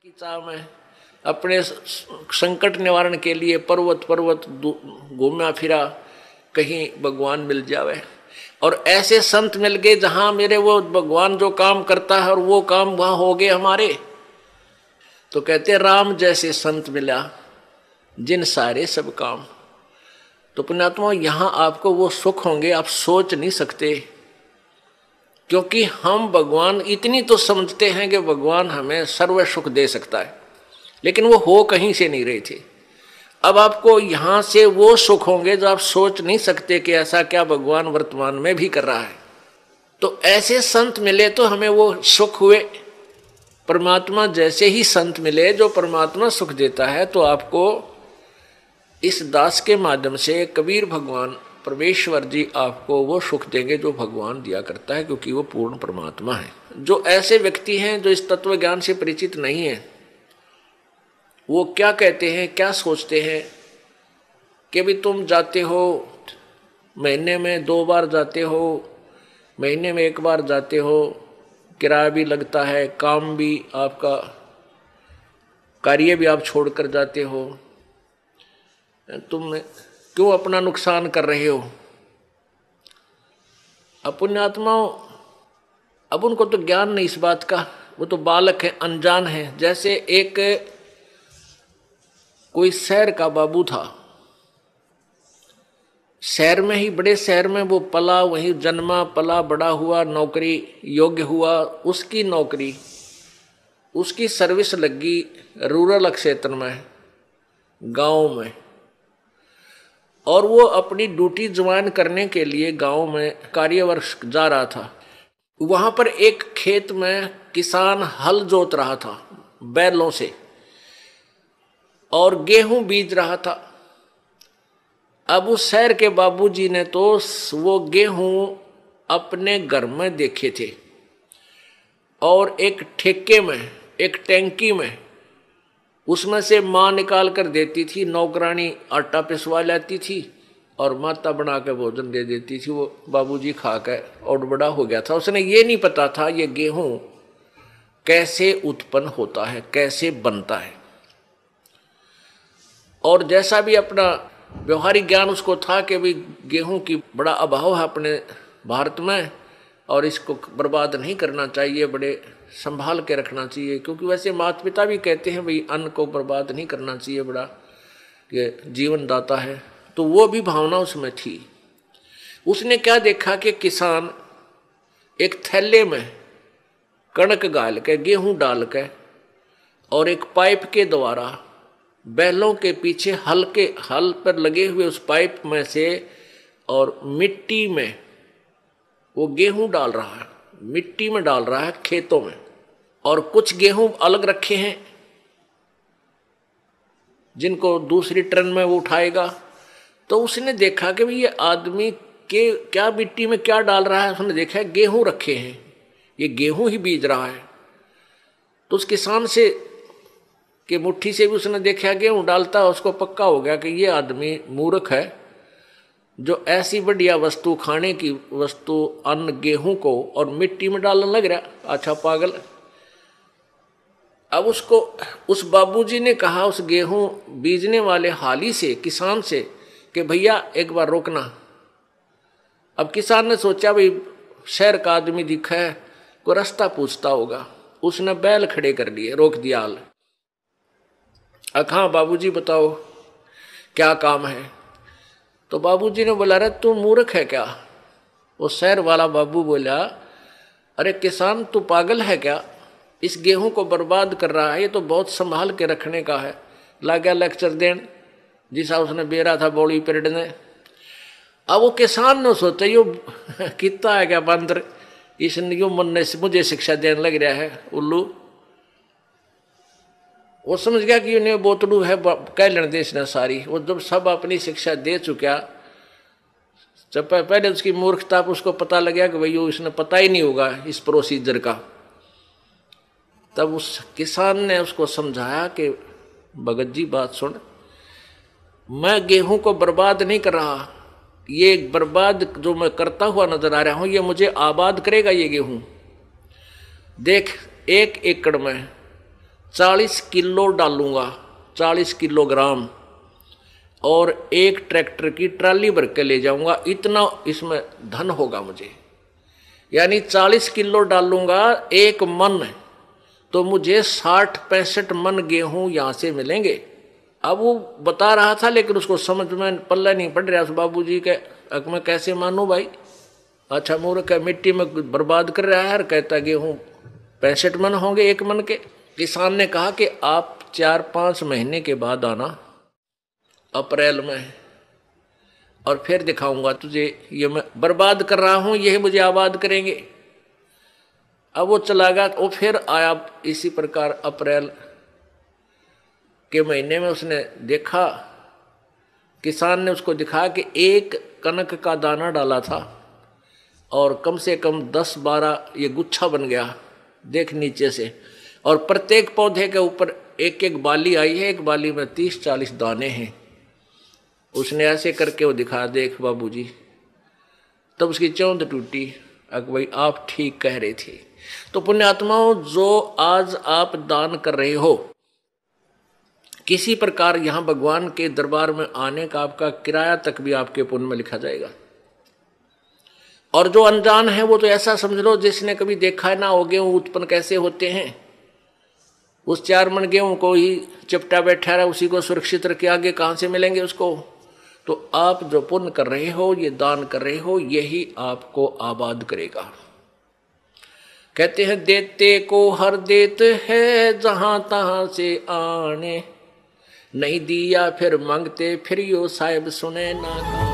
की चाह में अपने संकट निवारण के लिए पर्वत पर्वत घूमा फिरा, कहीं भगवान मिल जावे। और ऐसे संत मिल गए जहां मेरे वो भगवान जो काम करता है और वो काम वहां हो गए हमारे। तो कहते राम जैसे संत मिला जिन सारे सब काम। तो पुण्यात्मा यहां आपको वो सुख होंगे आप सोच नहीं सकते, क्योंकि हम भगवान इतनी तो समझते हैं कि भगवान हमें सर्व सुख दे सकता है, लेकिन वो हो कहीं से नहीं रहे थे। अब आपको यहां से वो सुख होंगे जो आप सोच नहीं सकते कि ऐसा क्या भगवान वर्तमान में भी कर रहा है। तो ऐसे संत मिले तो हमें वो सुख हुए। परमात्मा जैसे ही संत मिले जो परमात्मा सुख देता है, तो आपको इस दास के माध्यम से कबीर भगवान परमेश्वर जी आपको वो सुख देंगे जो भगवान दिया करता है, क्योंकि वो पूर्ण परमात्मा है। जो ऐसे व्यक्ति हैं जो इस तत्व ज्ञान से परिचित नहीं है, वो क्या कहते हैं, क्या सोचते हैं कि भी तुम जाते हो, महीने में 2 बार जाते हो, महीने में 1 बार जाते हो, किराया भी लगता है, काम भी आपका, कार्य भी आप छोड़कर जाते हो, तुम क्यों अपना नुकसान कर रहे हो। अपुण्यात्माओं, अब उनको तो ज्ञान नहीं इस बात का, वो तो बालक है, अनजान है। जैसे एक कोई शहर का बाबू था, शहर में ही, बड़े शहर में वो पला, वहीं जन्मा पला बड़ा हुआ, नौकरी योग्य हुआ, उसकी नौकरी, उसकी सर्विस लगी रूरल क्षेत्र में, गांव में, और वो अपनी ड्यूटी ज्वाइन करने के लिए गांव में कार्यवर्ष जा रहा था। वहां पर एक खेत में किसान हल जोत रहा था बैलों से और गेहूं बीज रहा था। अब उस शहर के बाबूजी ने तो वो गेहूं अपने घर में देखे थे और एक ठेके में, एक टैंकी में, उसमें से माँ निकाल कर देती थी, नौकरानी आटा पिसवा लाती थी और माता बना के भोजन दे देती थी। वो बाबूजी खा के और बड़ा हो गया था। उसने ये नहीं पता था ये गेहूं कैसे उत्पन्न होता है, कैसे बनता है। और जैसा भी अपना व्यवहारिक ज्ञान उसको था कि भी गेहूं की बड़ा अभाव है अपने भारत में और इसको बर्बाद नहीं करना चाहिए, बड़े संभाल के रखना चाहिए, क्योंकि वैसे माता पिता भी कहते हैं भाई अन्न को बर्बाद नहीं करना चाहिए, बड़ा ये जीवन दाता है। तो वो भी भावना उसमें थी। उसने क्या देखा कि किसान एक थैले में कणक गाल के, गेहूं डाल के, और एक पाइप के द्वारा बैलों के पीछे हल पर लगे हुए उस पाइप में से और मिट्टी में वो गेहूं डाल रहा है, मिट्टी में डाल रहा है खेतों में, और कुछ गेहूं अलग रखे हैं जिनको दूसरी ट्रेन में वो उठाएगा। तो उसने देखा कि ये आदमी के क्या मिट्टी में क्या डाल रहा है। उसने देखा गेहूं रखे हैं, ये गेहूं ही बीज रहा है। तो उस किसान से कि मुट्ठी से भी उसने देखा गेहूं डालता, उसको पक्का हो गया कि ये आदमी मूर्ख है जो ऐसी बढ़िया वस्तु, खाने की वस्तु, अन्न, गेहूं को और मिट्टी में डालने लग रहा, अच्छा पागल। अब उसको उस बाबूजी ने कहा उस गेहूं बीजने वाले हाली से, किसान से, कि भैया एक बार रोकना। अब किसान ने सोचा भाई शहर का आदमी दिखा है, कोई रास्ता पूछता होगा। उसने बैल खड़े कर लिए, रोक दिया हाल। हाँ बाबूजी बताओ क्या काम है। तो बाबूजी ने बोला अरे तू मूर्ख है क्या। वो शहर वाला बाबू बोला अरे किसान तू पागल है क्या, इस गेहूं को बर्बाद कर रहा है, ये तो बहुत संभाल के रखने का है। ला गया लेक्चर देन जिसा उसने बेरा था बोली पीरियड ने। अब वो किसान ने सोचा यो कितना है क्या बंदर, इसने यो मन ने मुझे शिक्षा देने लग रहा है उल्लू। वो समझ गया कि उन्हें बोतलू है कह लेने दे इसने सारी। वो जब सब अपनी शिक्षा दे चुका, जब पहले उसकी मूर्खता उसको पता लगा कि भाई इसने पता ही नहीं होगा इस प्रोसीजर का, तब उस किसान ने उसको समझाया कि भगत जी बात सुन, मैं गेहूं को बर्बाद नहीं कर रहा, ये बर्बाद जो मैं करता हुआ नजर आ रहा हूं ये मुझे आबाद करेगा। ये गेहूं देख 1 एकड़ में 40 किलो डालूंगा, 40 किलोग्राम, और एक ट्रैक्टर की ट्राली भर के ले जाऊंगा, इतना इसमें धन होगा मुझे। यानी 40 किलो डालूंगा एक मन, तो मुझे 60-65 मन गेहूं यहां से मिलेंगे। अब वो बता रहा था लेकिन उसको समझ में पल्ला नहीं पड़ रहा। बाबूजी के अक मैं कैसे मानूं भाई, अच्छा मूर्ख है, मिट्टी में बर्बाद कर रहा है, कहता गेहूं 65 मन होंगे एक मन के। किसान ने कहा कि आप 4-5 महीने के बाद आना, अप्रैल में, और फिर दिखाऊंगा तुझे, ये मैं बर्बाद कर रहा हूं, यही मुझे आबाद करेंगे। अब वो चला गया, वो फिर आया इसी प्रकार अप्रैल के महीने में। उसने देखा, किसान ने उसको दिखाया कि एक कनक का दाना डाला था और कम से कम 10-12 ये गुच्छा बन गया, देख नीचे से, और प्रत्येक पौधे के ऊपर एक एक बाली आई है, एक बाली में 30-40 दाने हैं। उसने ऐसे करके वो दिखा, देख बाबूजी। तब उसकी चौंध टूटी, अक भाई आप ठीक कह रहे थे। तो पुण्यात्माओं, जो आज आप दान कर रहे हो, किसी प्रकार यहां भगवान के दरबार में आने का आपका किराया तक भी आपके पुण्य में लिखा जाएगा। और जो अनजान है वो तो ऐसा समझ लो जिसने कभी देखा है ना हो गेहूं उत्पन्न कैसे होते हैं, उस 4 मन गेहूं को ही चिपटा बैठा रहा, उसी को सुरक्षित रखे, आगे कहां से मिलेंगे उसको। तो आप जो पुण्य कर रहे हो, ये दान कर रहे हो, यही आपको आबाद करेगा। कहते हैं देते को हर देत है, जहां तहां से आने, नहीं दिया फिर मांगते, फिर यो साहिब सुने ना।